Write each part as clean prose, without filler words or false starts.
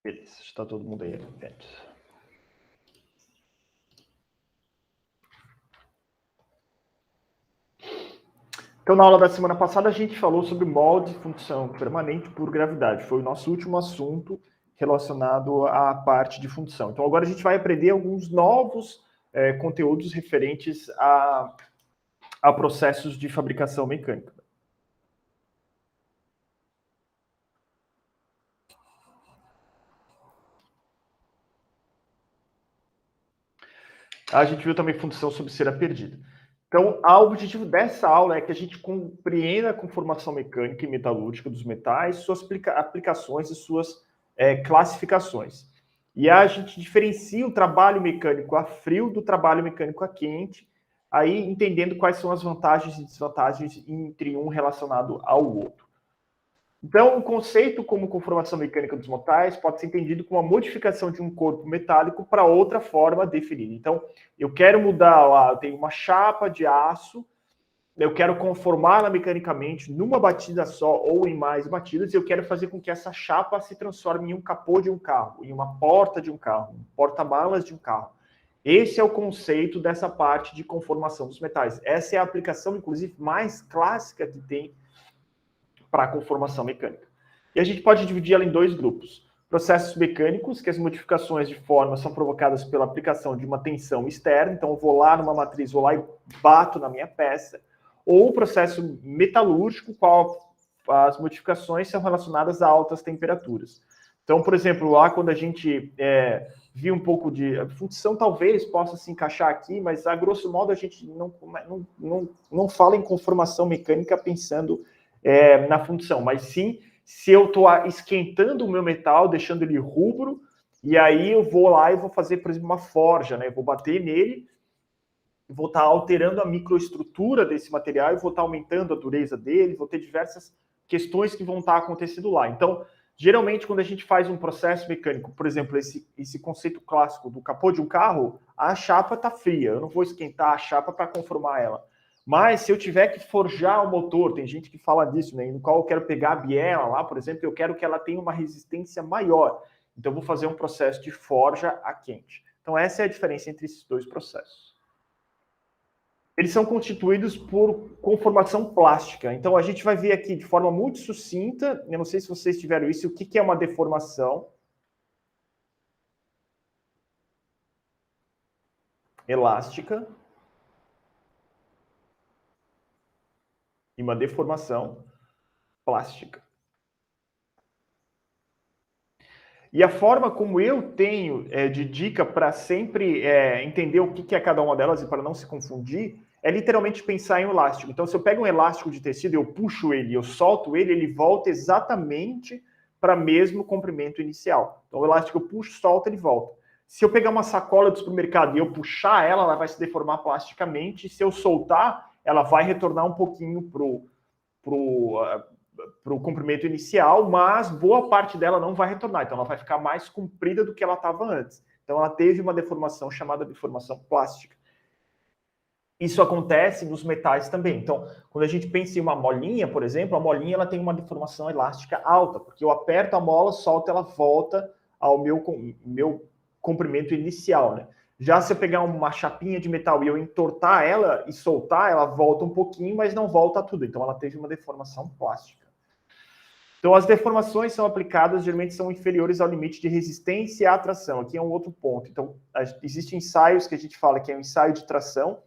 Beleza, está todo mundo aí vendo. Então, na aula da semana passada, a gente falou sobre molde de função permanente por gravidade. Foi o nosso último assunto relacionado à parte de função. Então, agora a gente vai aprender alguns novos conteúdos referentes a processos de fabricação mecânica. A gente viu também função sobre cera perdida. Então, o objetivo dessa aula é que a gente compreenda a conformação mecânica e metalúrgica dos metais, suas aplicações e suas classificações. E a gente diferencia o trabalho mecânico a frio do trabalho mecânico a quente, aí entendendo quais são as vantagens e desvantagens entre um relacionado ao outro. Então, o conceito como conformação mecânica dos metais pode ser entendido como a modificação de um corpo metálico para outra forma definida. Então, eu quero mudar lá, eu tenho uma chapa de aço, eu quero conformá-la mecanicamente numa batida só ou em mais batidas, e eu quero fazer com que essa chapa se transforme em um capô de um carro, em uma porta de um carro, um porta-malas de um carro. Esse é o conceito dessa parte de conformação dos metais. Essa é a aplicação, inclusive, mais clássica que tem para a conformação mecânica. E a gente pode dividir ela em dois grupos. Processos mecânicos, que as modificações de forma são provocadas pela aplicação de uma tensão externa, então eu vou lá numa matriz, vou lá e bato na minha peça, ou o processo metalúrgico, qual as modificações são relacionadas a altas temperaturas. Então, por exemplo, lá quando a gente viu um pouco de... A função talvez possa se encaixar aqui, mas a grosso modo a gente não fala em conformação mecânica pensando na função, mas sim se eu estou esquentando o meu metal, deixando ele rubro, e aí eu vou lá e vou fazer, por exemplo, uma forja, né? Eu vou bater nele, vou estar alterando a microestrutura desse material, e vou estar aumentando a dureza dele, vou ter diversas questões que vão estar acontecendo lá. Então, geralmente, quando a gente faz um processo mecânico, por exemplo, esse conceito clássico do capô de um carro, a chapa está fria, eu não vou esquentar a chapa para conformar ela. Mas se eu tiver que forjar o motor, tem gente que fala disso, né? No qual eu quero pegar a biela lá, por exemplo, eu quero que ela tenha uma resistência maior. Então, eu vou fazer um processo de forja a quente. Então, essa é a diferença entre esses dois processos. Eles são constituídos por conformação plástica. Então, a gente vai ver aqui de forma muito sucinta, eu não sei se vocês tiveram isso, o que é uma deformação elástica e uma deformação plástica. E a forma como eu tenho de dica para sempre entender o que é cada uma delas e para não se confundir, é literalmente pensar em um elástico. Então, se eu pego um elástico de tecido, eu puxo ele, eu solto ele, ele volta exatamente para o mesmo comprimento inicial. Então, o elástico eu puxo, solto, ele volta. Se eu pegar uma sacola do supermercado e eu puxar ela, ela vai se deformar plasticamente. Se eu soltar, ela vai retornar um pouquinho para o comprimento inicial, mas boa parte dela não vai retornar. Então, ela vai ficar mais comprida do que ela estava antes. Então, ela teve uma deformação chamada deformação plástica. Isso acontece nos metais também. Então, quando a gente pensa em uma molinha, por exemplo, a molinha ela tem uma deformação elástica alta, porque eu aperto a mola, solto, ela volta ao meu comprimento inicial, né? Já se eu pegar uma chapinha de metal e eu entortar ela e soltar, ela volta um pouquinho, mas não volta tudo. Então, ela teve uma deformação plástica. Então, as deformações são aplicadas, geralmente são inferiores ao limite de resistência e atração. Aqui é um outro ponto. Então, existem ensaios que a gente fala que é um ensaio de tração,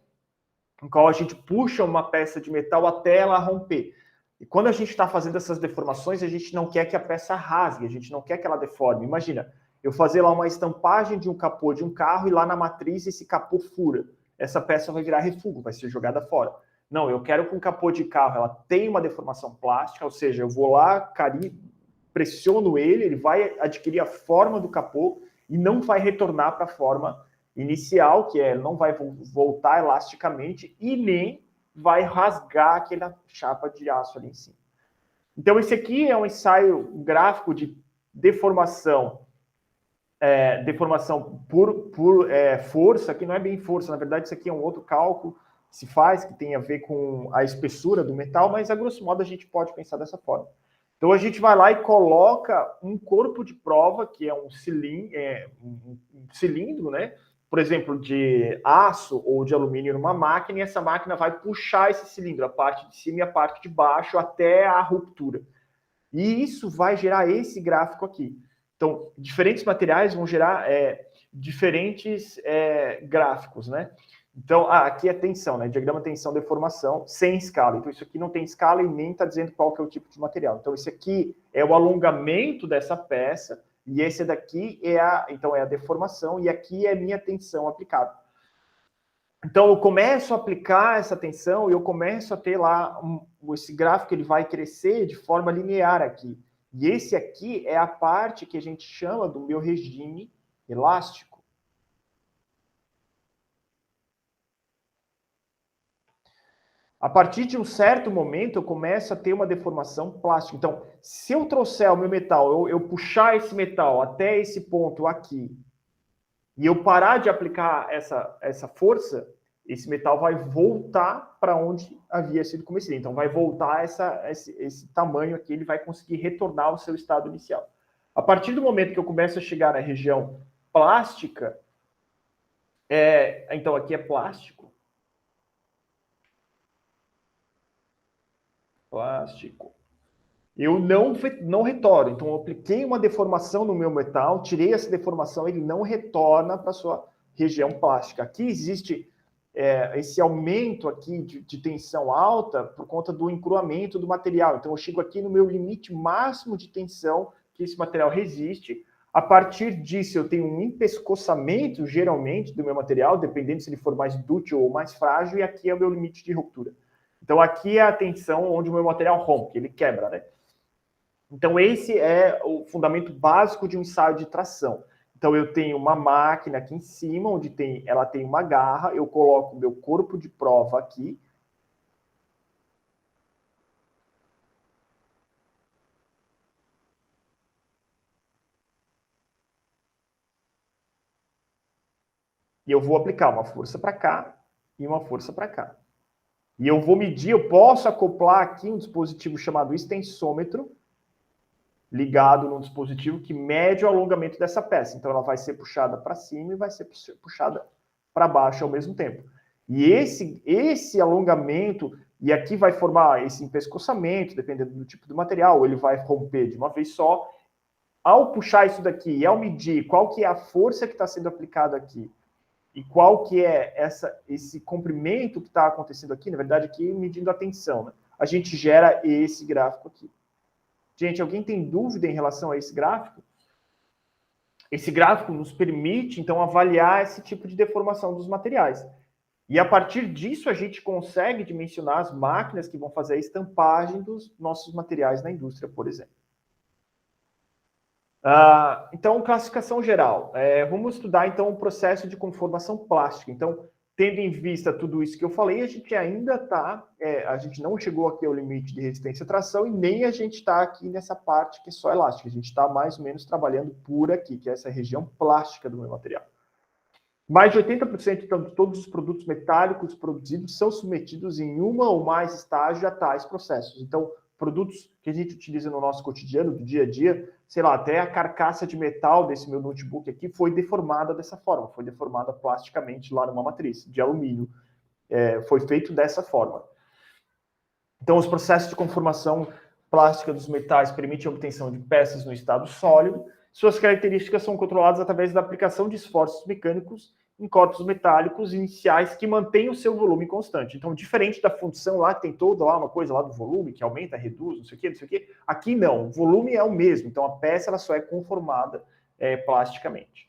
no qual a gente puxa uma peça de metal até ela romper. E quando a gente está fazendo essas deformações, a gente não quer que a peça rasgue, a gente não quer que ela deforme. Imagina, eu fazer lá uma estampagem de um capô de um carro e lá na matriz esse capô fura. Essa peça vai virar refúgio, vai ser jogada fora. Não, eu quero que um capô de carro ela tenha uma deformação plástica, ou seja, eu vou lá, pressiono ele, ele vai adquirir a forma do capô e não vai retornar para a forma inicial, que não vai voltar elasticamente e nem vai rasgar aquela chapa de aço ali em cima. Então, esse aqui é um ensaio gráfico de deformação, deformação por força, que não é bem força, na verdade, isso aqui é um outro cálculo que se faz, que tem a ver com a espessura do metal, mas a grosso modo a gente pode pensar dessa forma. Então, a gente vai lá e coloca um corpo de prova, que é um cilindro, né? Por exemplo, de aço ou de alumínio numa máquina, e essa máquina vai puxar esse cilindro, a parte de cima e a parte de baixo, até a ruptura. E isso vai gerar esse gráfico aqui. Então, diferentes materiais vão gerar diferentes gráficos, né? Então, aqui é tensão, né? Diagrama tensão, deformação, sem escala. Então, isso aqui não tem escala e nem está dizendo qual que é o tipo de material. Então, esse aqui é o alongamento dessa peça, e esse daqui é a deformação, e aqui é a minha tensão aplicada. Então, eu começo a aplicar essa tensão e eu começo a ter lá esse gráfico, ele vai crescer de forma linear aqui. E esse aqui é a parte que a gente chama do meu regime elástico. A partir de um certo momento, eu começo a ter uma deformação plástica. Então, se eu trouxer o meu metal, eu puxar esse metal até esse ponto aqui, e eu parar de aplicar essa força, esse metal vai voltar para onde havia sido cometido. Então, vai voltar esse tamanho aqui, ele vai conseguir retornar ao seu estado inicial. A partir do momento que eu começo a chegar na região plástica, então aqui é plástico. Plástico. Eu não retorno. Então, eu apliquei uma deformação no meu metal, tirei essa deformação, ele não retorna para a sua região plástica. Aqui existe esse aumento aqui de tensão alta por conta do encruamento do material. Então, eu chego aqui no meu limite máximo de tensão que esse material resiste. A partir disso, eu tenho um empescoçamento, geralmente, do meu material, dependendo se ele for mais dúctil ou mais frágil, e aqui é o meu limite de ruptura. Então, aqui é a tensão onde o meu material rompe, ele quebra, né? Então, esse é o fundamento básico de um ensaio de tração. Então, eu tenho uma máquina aqui em cima, onde ela tem uma garra, eu coloco o meu corpo de prova aqui. E eu vou aplicar uma força para cá e uma força para cá. E eu vou medir, eu posso acoplar aqui um dispositivo chamado extensômetro, ligado num dispositivo que mede o alongamento dessa peça. Então, ela vai ser puxada para cima e vai ser puxada para baixo ao mesmo tempo. E esse alongamento, e aqui vai formar esse empescoçamento, dependendo do tipo do material, ele vai romper de uma vez só. Ao puxar isso daqui e ao medir qual que é a força que está sendo aplicada aqui e qual que é esse comprimento que está acontecendo aqui, na verdade, aqui medindo a tensão, né? A gente gera esse gráfico aqui. Gente, alguém tem dúvida em relação a esse gráfico? Esse gráfico nos permite, então, avaliar esse tipo de deformação dos materiais. E a partir disso, a gente consegue dimensionar as máquinas que vão fazer a estampagem dos nossos materiais na indústria, por exemplo. Então, classificação geral. Vamos estudar, então, o processo de conformação plástica. Então, tendo em vista tudo isso que eu falei, a gente ainda está, a gente não chegou aqui ao limite de resistência à tração e nem a gente está aqui nessa parte que é só elástica. A gente está mais ou menos trabalhando por aqui, que é essa região plástica do meu material. Mais de 80% então, de todos os produtos metálicos produzidos são submetidos em uma ou mais estágios a tais processos. Então, produtos que a gente utiliza no nosso cotidiano, do dia a dia, sei lá, até a carcaça de metal desse meu notebook aqui foi deformada dessa forma, foi deformada plasticamente lá numa matriz de alumínio. Foi feito dessa forma. Então, os processos de conformação plástica dos metais permitem a obtenção de peças no estado sólido. Suas características são controladas através da aplicação de esforços mecânicos em corpos metálicos iniciais que mantêm o seu volume constante. Então, diferente da função lá, que tem toda lá uma coisa lá do volume, que aumenta, reduz, não sei o quê, aqui não, o volume é o mesmo. Então, a peça ela só é conformada plasticamente.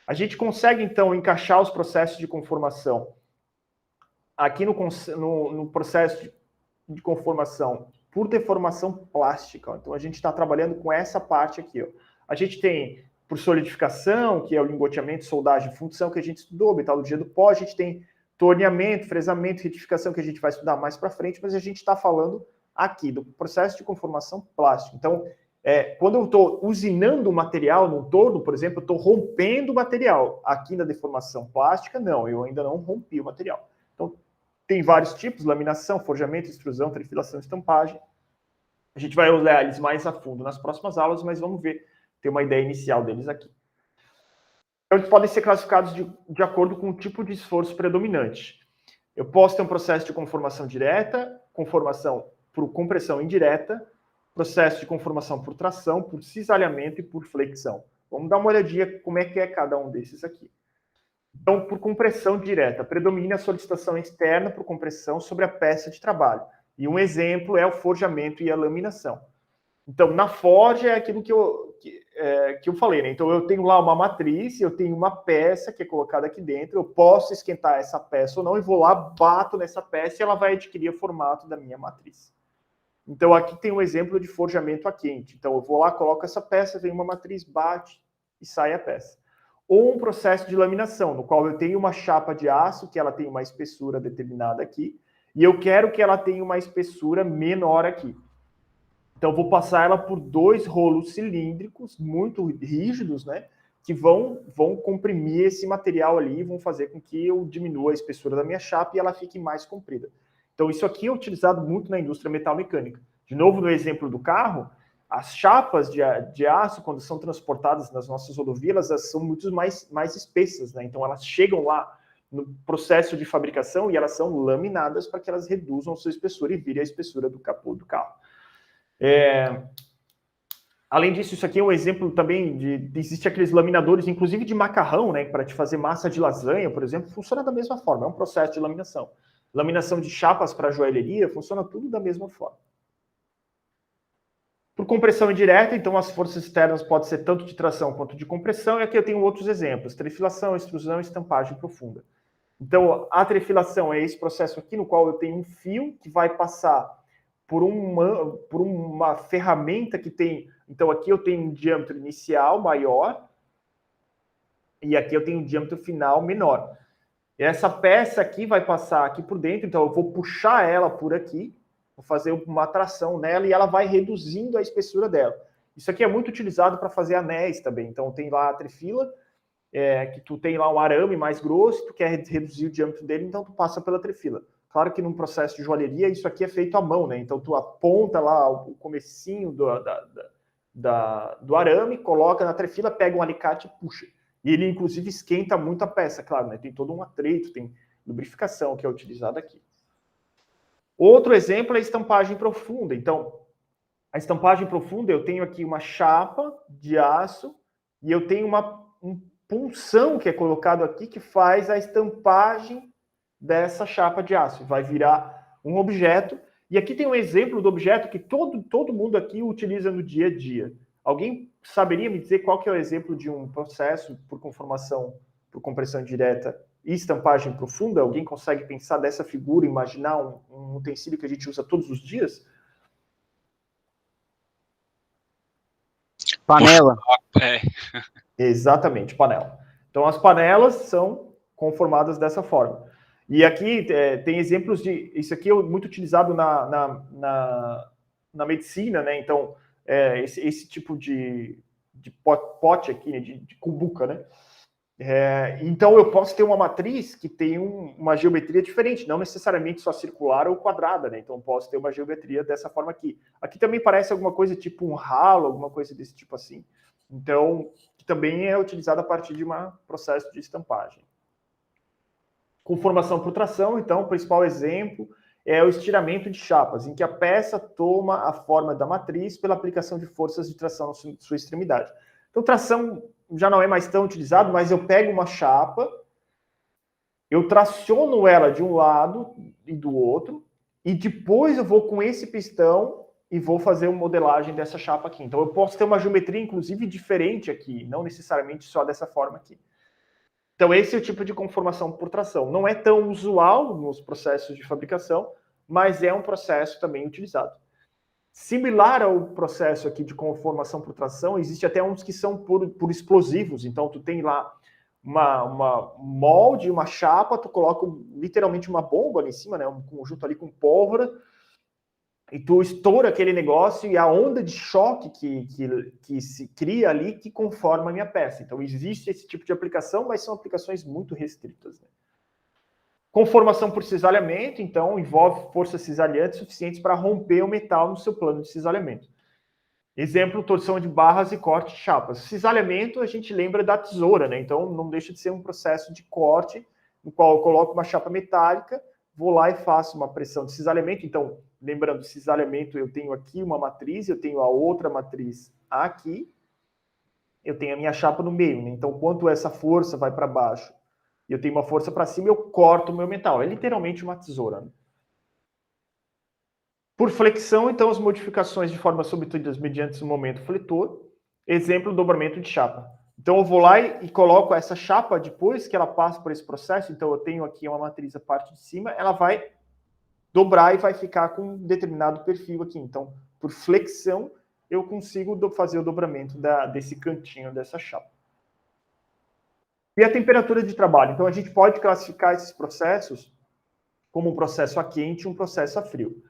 A gente consegue, então, encaixar os processos de conformação aqui no processo de conformação por deformação plástica. Então, a gente está trabalhando com essa parte aqui. Ó. A gente tem por solidificação, que é o lingoteamento, soldagem, fundição, que a gente estudou, metalurgia do pó, a gente tem torneamento, fresamento, retificação, que a gente vai estudar mais para frente, mas a gente está falando aqui do processo de conformação plástica. Então, quando eu estou usinando o material no torno, por exemplo, eu estou rompendo o material. Aqui na deformação plástica, não, eu ainda não rompi o material. Então, tem vários tipos, laminação, forjamento, extrusão, trifilação, estampagem. A gente vai olhar eles mais a fundo nas próximas aulas, mas vamos ter uma ideia inicial deles aqui. Então, eles podem ser classificados de acordo com o tipo de esforço predominante. Eu posso ter um processo de conformação direta, conformação por compressão indireta, processo de conformação por tração, por cisalhamento e por flexão. Vamos dar uma olhadinha como é que é cada um desses aqui. Então, por compressão direta, predomina a solicitação externa por compressão sobre a peça de trabalho. E um exemplo é o forjamento e a laminação. Então, na forja é aquilo que eu falei, né? Então, eu tenho lá uma matriz, eu tenho uma peça que é colocada aqui dentro, eu posso esquentar essa peça ou não, e vou lá, bato nessa peça e ela vai adquirir o formato da minha matriz. Então, aqui tem um exemplo de forjamento a quente. Então, eu vou lá, coloco essa peça, vem uma matriz, bate e sai a peça. Ou um processo de laminação, no qual eu tenho uma chapa de aço, que ela tem uma espessura determinada aqui, e eu quero que ela tenha uma espessura menor aqui. Então, eu vou passar ela por 2 rolos cilíndricos muito rígidos, né? Que vão comprimir esse material ali e vão fazer com que eu diminua a espessura da minha chapa e ela fique mais comprida. Então, isso aqui é utilizado muito na indústria metalmecânica. De novo, no exemplo do carro, as chapas de aço, quando são transportadas nas nossas rodovias, elas são muito mais espessas, né? Então, elas chegam lá no processo de fabricação e elas são laminadas para que elas reduzam a sua espessura e virem a espessura do capô do carro. Além disso, isso aqui é um exemplo também existe aqueles laminadores, inclusive de macarrão, né, para te fazer massa de lasanha, por exemplo, funciona da mesma forma, é um processo de laminação. Laminação de chapas para joalheria, funciona tudo da mesma forma. Por compressão indireta, então as forças externas podem ser tanto de tração quanto de compressão, e aqui eu tenho outros exemplos, trefilação, extrusão e estampagem profunda. Então, a trefilação é esse processo aqui no qual eu tenho um fio que vai passar por uma ferramenta que tem... Então, aqui eu tenho um diâmetro inicial maior e aqui eu tenho um diâmetro final menor. E essa peça aqui vai passar aqui por dentro, então eu vou puxar ela por aqui, vou fazer uma tração nela e ela vai reduzindo a espessura dela. Isso aqui é muito utilizado para fazer anéis também. Então, tem lá a trefila, que tu tem lá um arame mais grosso, tu quer reduzir o diâmetro dele, então tu passa pela trefila. Claro que num processo de joalheria isso aqui é feito à mão, né? Então tu aponta lá o comecinho do arame, coloca na trefila, pega um alicate e puxa. E ele inclusive esquenta muito a peça, claro, né? Tem todo um atrito, tem lubrificação que é utilizada aqui. Outro exemplo é a estampagem profunda. Então, a estampagem profunda, eu tenho aqui uma chapa de aço e eu tenho um punção que é colocado aqui que faz a estampagem dessa chapa de aço. Vai virar um objeto. E aqui tem um exemplo do objeto que todo mundo aqui utiliza no dia a dia. Alguém saberia me dizer qual que é o exemplo de um processo por conformação, por compressão direta e estampagem profunda? Alguém consegue pensar dessa figura, imaginar um utensílio que a gente usa todos os dias? Panela. Exatamente, panela. Então, as panelas são conformadas dessa forma. E aqui tem exemplos de... Isso aqui é muito utilizado na medicina, né? Então, esse tipo de pote aqui, né? de cumbuca, né? Então, eu posso ter uma matriz que tem uma geometria diferente, não necessariamente só circular ou quadrada, né? Então, eu posso ter uma geometria dessa forma aqui. Aqui também parece alguma coisa tipo um ralo, alguma coisa desse tipo assim. Então, que também é utilizado a partir de um processo de estampagem. Conformação por tração, então, o principal exemplo é o estiramento de chapas, em que a peça toma a forma da matriz pela aplicação de forças de tração na sua extremidade. Então, tração já não é mais tão utilizado, mas eu pego uma chapa, eu traciono ela de um lado e do outro, e depois eu vou com esse pistão e vou fazer uma modelagem dessa chapa aqui. Então, eu posso ter uma geometria, inclusive, diferente aqui, não necessariamente só dessa forma aqui. Então, esse é o tipo de conformação por tração. Não é tão usual nos processos de fabricação, mas é um processo também utilizado. Similar ao processo aqui de conformação por tração, existe até uns que são por explosivos. Então, tu tem lá uma molde, uma chapa, tu coloca literalmente uma bomba ali em cima, né? Um conjunto ali com pólvora, e tu estoura aquele negócio e a onda de choque que se cria ali que conforma a minha peça. Então, existe esse tipo de aplicação, mas são aplicações muito restritas, né? Conformação por cisalhamento, então, envolve forças cisalhantes suficientes para romper o metal no seu plano de cisalhamento. Exemplo, torção de barras e corte de chapas. Cisalhamento, a gente lembra da tesoura, né? Então, não deixa de ser um processo de corte, no qual eu coloco uma chapa metálica, vou lá e faço uma pressão de cisalhamento. Então, lembrando, cisalhamento, eu tenho aqui uma matriz, eu tenho a outra matriz aqui, eu tenho a minha chapa no meio, né? Então, quanto essa força vai para baixo e eu tenho uma força para cima, eu corto o meu metal. É literalmente uma tesoura, né? Por flexão, então, as modificações de forma substituídas mediante o momento fletor. Exemplo, dobramento de chapa. Então, eu vou lá e coloco essa chapa, depois que ela passa por esse processo, então eu tenho aqui uma matriz, a parte de cima, ela vai dobrar e vai ficar com um determinado perfil aqui. Então, por flexão, eu consigo fazer o dobramento desse cantinho dessa chapa. E a temperatura de trabalho. Então, a gente pode classificar esses processos como um processo a quente e um processo a frio.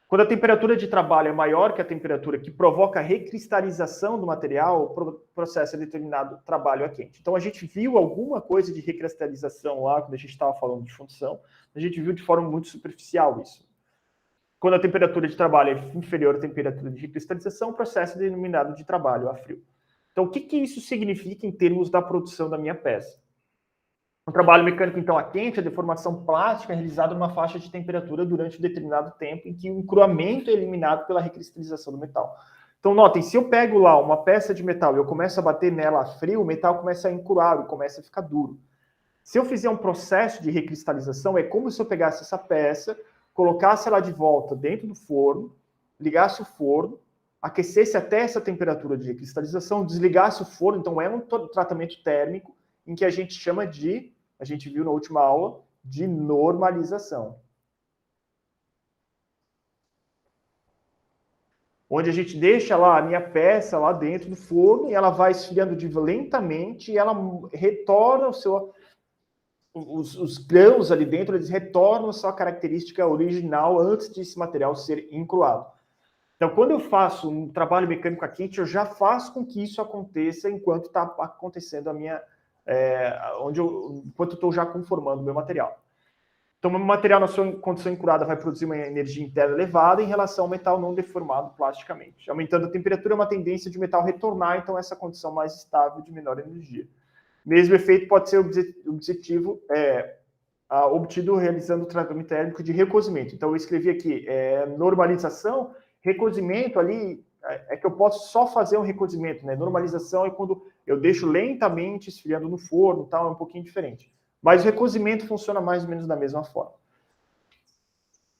Quando a temperatura de trabalho é maior que a temperatura que provoca a recristalização do material, o processo é determinado trabalho a quente. Então, a gente viu alguma coisa de recristalização lá, quando a gente estava falando de função, a gente viu de forma muito superficial isso. Quando a temperatura de trabalho é inferior à temperatura de recristalização, o processo é denominado de trabalho a frio. Então, o que isso significa em termos da produção da minha peça? Um trabalho mecânico, então, a quente, a deformação plástica é realizada numa faixa de temperatura durante um determinado tempo em que o encruamento é eliminado pela recristalização do metal. Então, notem, se eu pego lá uma peça de metal e eu começo a bater nela a frio, o metal começa a encruar e começa a ficar duro. Se eu fizer um processo de recristalização, é como se eu pegasse essa peça, colocasse ela de volta dentro do forno, ligasse o forno, aquecesse até essa temperatura de recristalização, desligasse o forno, então é um tratamento térmico em que a gente chama de, a gente viu na última aula, de normalização. Onde a gente deixa lá a minha peça lá dentro do forno e ela vai esfriando lentamente e ela retorna o seu... Os grãos ali dentro, eles retornam a sua característica original antes desse material ser encruado. Então, quando eu faço um trabalho mecânico a quente, eu já faço com que isso aconteça enquanto está acontecendo a minha... enquanto eu estou já conformando o meu material. Então, o meu material na sua condição encurada vai produzir uma energia interna elevada em relação ao metal não deformado plasticamente. Aumentando a temperatura, é uma tendência de metal retornar, então, essa condição mais estável de menor energia. Mesmo efeito pode ser obtido realizando o tratamento térmico de recozimento. Então, eu escrevi aqui, normalização, recozimento ali, é que eu posso só fazer um recozimento, né? Normalização é quando eu deixo lentamente esfriando no forno, tal, é um pouquinho diferente. Mas o recozimento funciona mais ou menos da mesma forma.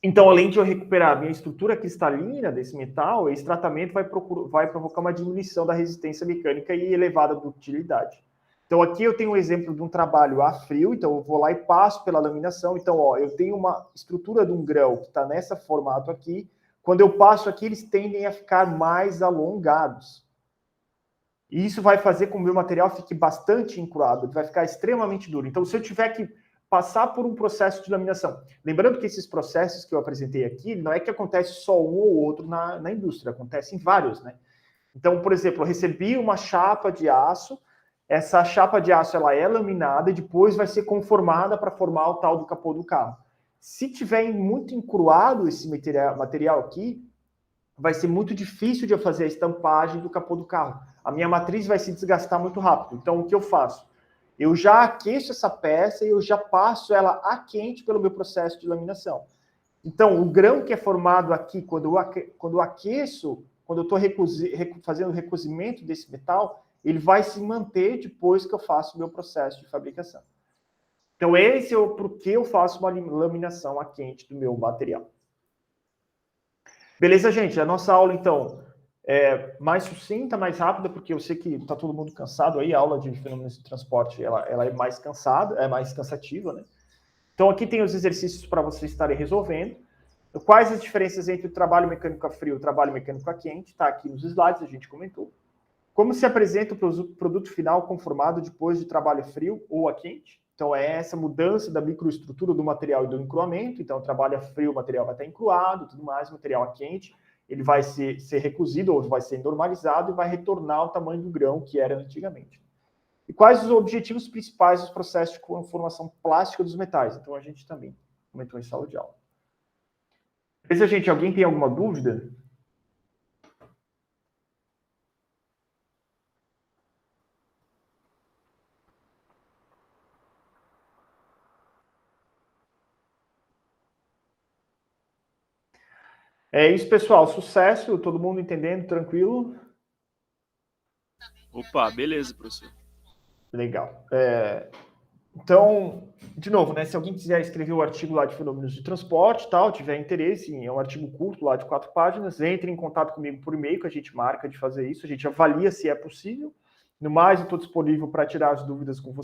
Então, além de eu recuperar a minha estrutura cristalina desse metal, esse tratamento vai provocar uma diminuição da resistência mecânica e elevada ductilidade. Então, aqui eu tenho um exemplo de um trabalho a frio, então eu vou lá e passo pela laminação. Então, ó, eu tenho uma estrutura de um grão que está nesse formato aqui. Quando eu passo aqui, eles tendem a ficar mais alongados. E isso vai fazer com que o meu material fique bastante encruado, ele vai ficar extremamente duro. Então, se eu tiver que passar por um processo de laminação, lembrando que esses processos que eu apresentei aqui, não é que acontece só um ou outro na indústria, acontecem vários, né? Então, por exemplo, eu recebi uma chapa de aço, essa chapa de aço ela é laminada e depois vai ser conformada para formar o tal do capô do carro. Se tiver muito encruado esse material aqui, vai ser muito difícil de eu fazer a estampagem do capô do carro. A minha matriz vai se desgastar muito rápido. Então, o que eu faço? Eu já aqueço essa peça e eu já passo ela a quente pelo meu processo de laminação. Então, o grão que é formado aqui, quando eu aqueço, quando eu estou fazendo o recozimento desse metal, ele vai se manter depois que eu faço o meu processo de fabricação. Então, esse é o porquê eu faço uma laminação a quente do meu material. Beleza, gente? A nossa aula, então, é mais sucinta, mais rápida, porque eu sei que está todo mundo cansado aí. A aula de fenômenos de transporte, ela é mais cansada, é mais cansativa, né? Então, aqui tem os exercícios para vocês estarem resolvendo. Quais as diferenças entre o trabalho mecânico a frio e o trabalho mecânico a quente? Está aqui nos slides, a gente comentou. Como se apresenta o produto final conformado depois de trabalho frio ou a quente? Então, é essa mudança da microestrutura do material e do encruamento. Então, trabalho a frio, o material vai estar encruado, tudo mais. O material a quente, ele vai ser recozido ou vai ser normalizado e vai retornar ao tamanho do grão que era antigamente. E quais os objetivos principais dos processos de conformação plástica dos metais. Então, a gente também comentou em sala de aula. Beleza, gente? Alguém tem alguma dúvida? É isso, pessoal. Sucesso. Todo mundo entendendo, tranquilo? Opa, beleza, professor. Legal. Então, de novo, né? Se alguém quiser escrever o artigo lá de fenômenos de transporte, tal, tiver interesse, é um artigo curto lá de 4 páginas, entre em contato comigo por e-mail, que a gente marca de fazer isso, a gente avalia se é possível. No mais, eu estou disponível para tirar as dúvidas com vocês.